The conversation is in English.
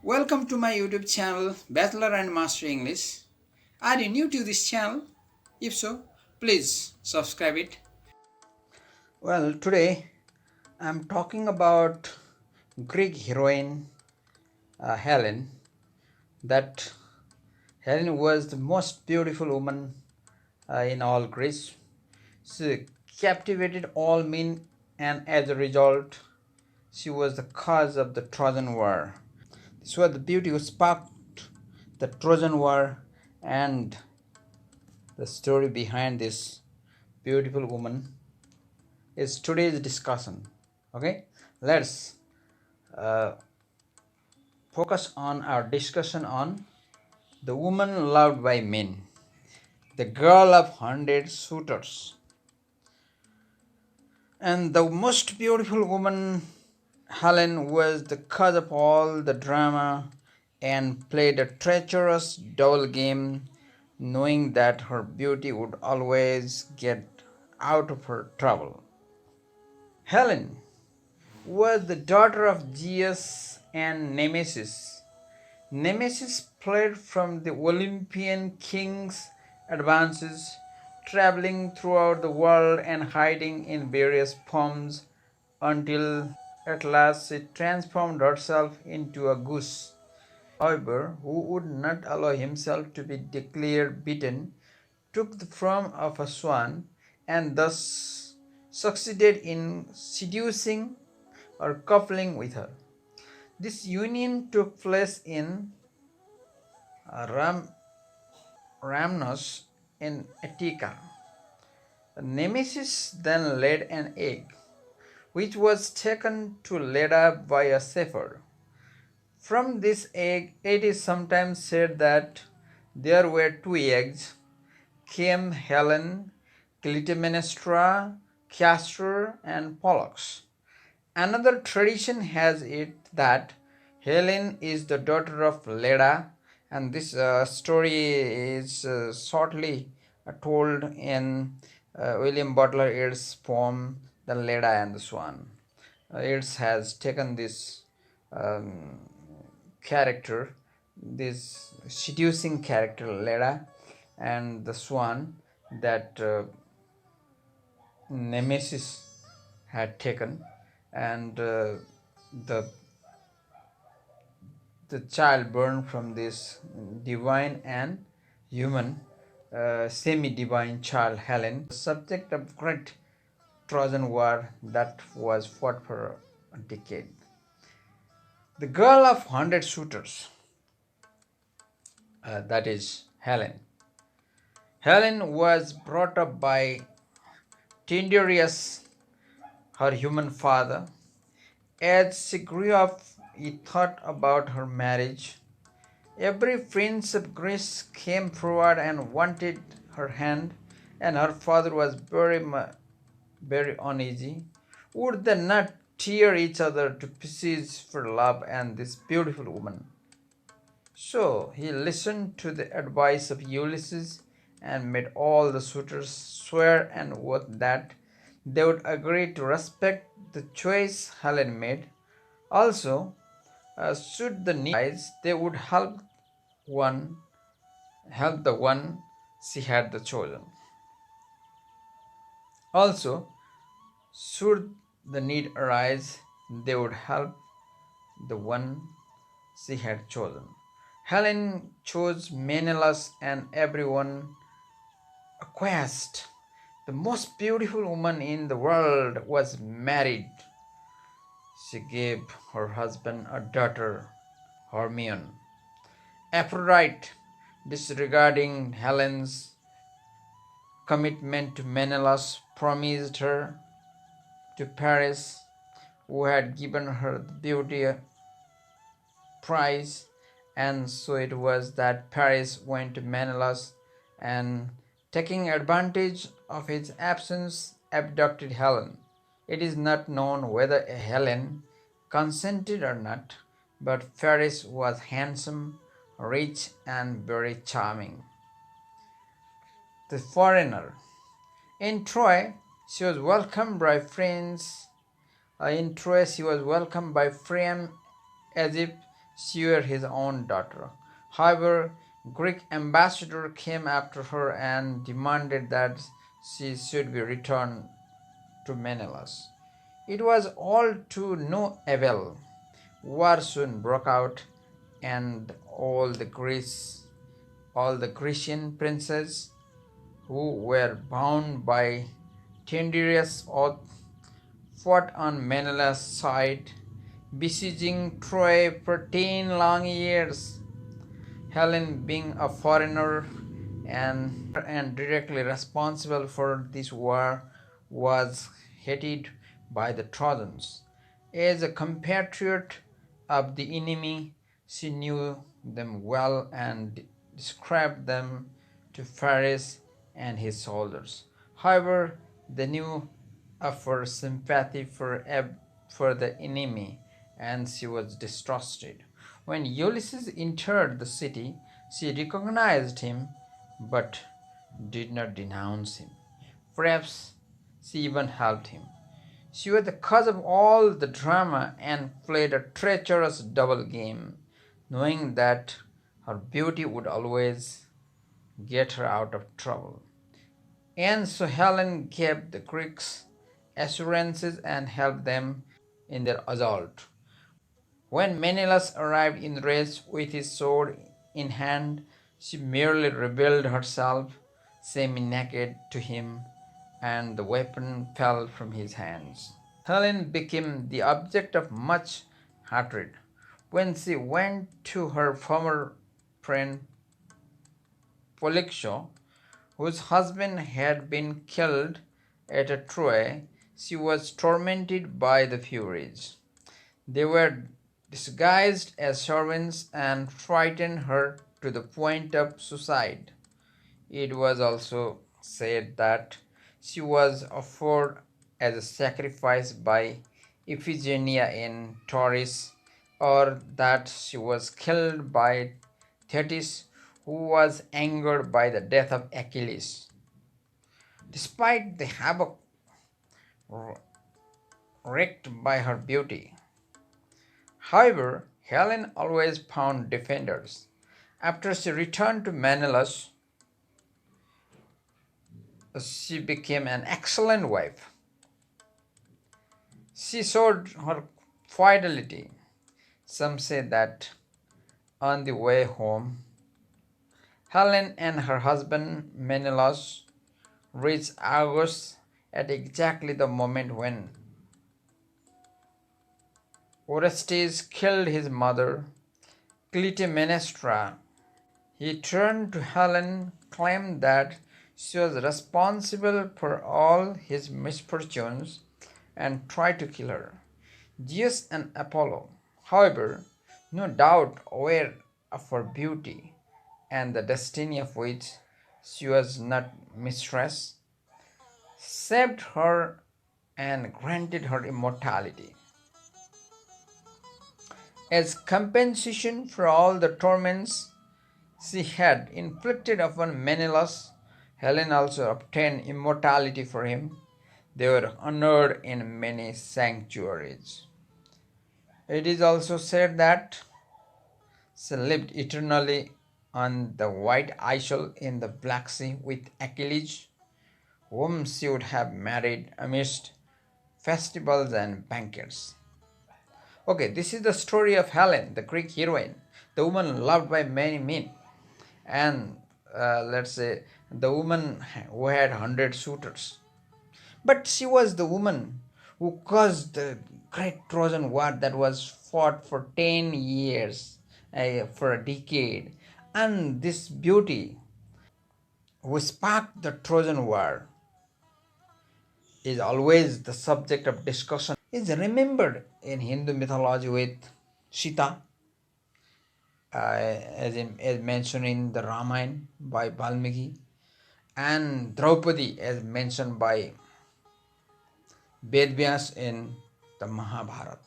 Welcome to my YouTube channel Bachelor and Master English. Are you new to this channel? If so, please subscribe it. Well, today I'm talking about Greek heroine Helen. That Helen was the most beautiful woman in all Greece. She captivated all men, and as a result, she was the cause of the Trojan War. This was the beauty who sparked the Trojan War, and the story behind this beautiful woman is today's discussion. Okay, let's uh, focus on our discussion on the woman loved by men, the girl of 100 suitors. And the most beautiful woman, Helen, was the cause of all the drama and played a treacherous double game, knowing that her beauty would always get out of her trouble. Helen was the daughter of Zeus and Nemesis. Nemesis fled from the Olympian king's advances, traveling throughout the world and hiding in various forms until at last she transformed herself into a goose. However, who would not allow himself to be declared beaten, took the form of a swan and thus succeeded in seducing or coupling with her. This union took place in Ram, Ramnos in Attica. Nemesis then laid an egg, which was taken to Leda by a shepherd. From this egg, it is sometimes said that there were two eggs, came Helen, Clytemnestra, Castor, and Pollux. Another tradition has it that Helen is the daughter of Leda, and this story is shortly told in William Butler Yeats' poem The Leda and the Swan. Yeats has taken this um, character, this seducing character Leda and the swan that Nemesis had taken, and the the child born from this divine and human semi-divine child Helen, the subject of great Trojan War that was fought for a decade. The girl of 100 suitors, that is Helen. Helen was brought up by Tyndareus, her human father. As she grew up, he thought about her marriage. Every prince of Greece came forward and wanted her hand, and her father was very uneasy. Would they not tear each other to pieces for love and this beautiful woman? So he listened to the advice of Ulysses and made all the suitors swear an oath that they would agree to respect the choice Helen made. Also, should the need arise, they would one help the one she had the chosen. Also, should the need arise, they would help the one she had chosen. Helen chose Menelaus, and everyone acquiesced. The most beautiful woman in the world was married. She gave her husband a daughter, Hermione. Aphrodite, disregarding Helen's commitment to Menelaus, promised her to Paris, who had given her the beauty prize, and so it was that Paris went to Menelaus and, taking advantage of his absence, abducted Helen. It is not known whether Helen consented or not, but Paris was handsome, rich, and very charming. The foreigner. In Troy, she was welcomed by friends. In Troy, she was welcomed by Priam, Egypt, she were his own daughter. However, Greek ambassador came after her and demanded that she should be returned to Menelaus. It was all to no avail. War soon broke out, and all the Grecian princes who were bound by Tyndareus' oath fought on Menelaus' side, besieging Troy for 10 long years. Helen, being a foreigner and directly responsible for this war, was hated by the Trojans. As a compatriot of the enemy, she knew them well and described them to Phares and his soldiers. However, they knew of her sympathy for the enemy, and she was distrusted. When Ulysses entered the city, she recognized him but did not denounce him. Perhaps she even helped him. She was the cause of all the drama and played a treacherous double game, knowing that her beauty would always get her out of trouble. And so Helen gave the Greeks assurances and helped them in their assault. When Menelaus arrived in race with his sword in hand, she merely revealed herself semi-naked to him, and the weapon fell from his hands. Helen became the object of much hatred when she went to her former friend Polyxo, whose husband had been killed at Troy. She was tormented by the Furies. They were disguised as servants and frightened her to the point of suicide. It was also said that she was offered as a sacrifice by Iphigenia in Tauris, or that she was killed by Thetis, who was angered by the death of Achilles. Despite the havoc wreaked by her beauty, however, Helen always found defenders. After she returned to Menelaus, she became an excellent wife. She showed her fidelity. Some say that on the way home, Helen and her husband Menelaus reached Argos at exactly the moment when Orestes killed his mother, Clytemnestra. He turned to Helen, claimed that she was responsible for all his misfortunes, and tried to kill her. Zeus and Apollo, however, no doubt aware of her beauty and the destiny of which she was not mistress, saved her and granted her immortality. As compensation for all the torments she had inflicted upon Menelaus, Helen also obtained immortality for him. They were honored in many sanctuaries. It is also said that she lived eternally on the White Isle in the Black Sea with Achilles, whom she would have married amidst festivals and banquets. Okay, this is the story of Helen, the Greek heroine, the woman loved by many men, and let's say the woman who had 100 suitors. But she was the woman who caused the great Trojan War that was fought for 10 years, for a decade. And this beauty who sparked the Trojan War is always the subject of discussion, is remembered in Hindu mythology with Sita, as mentioned in the Ramayana by Valmiki, and Draupadi as mentioned by Vedvyas in the Mahabharata.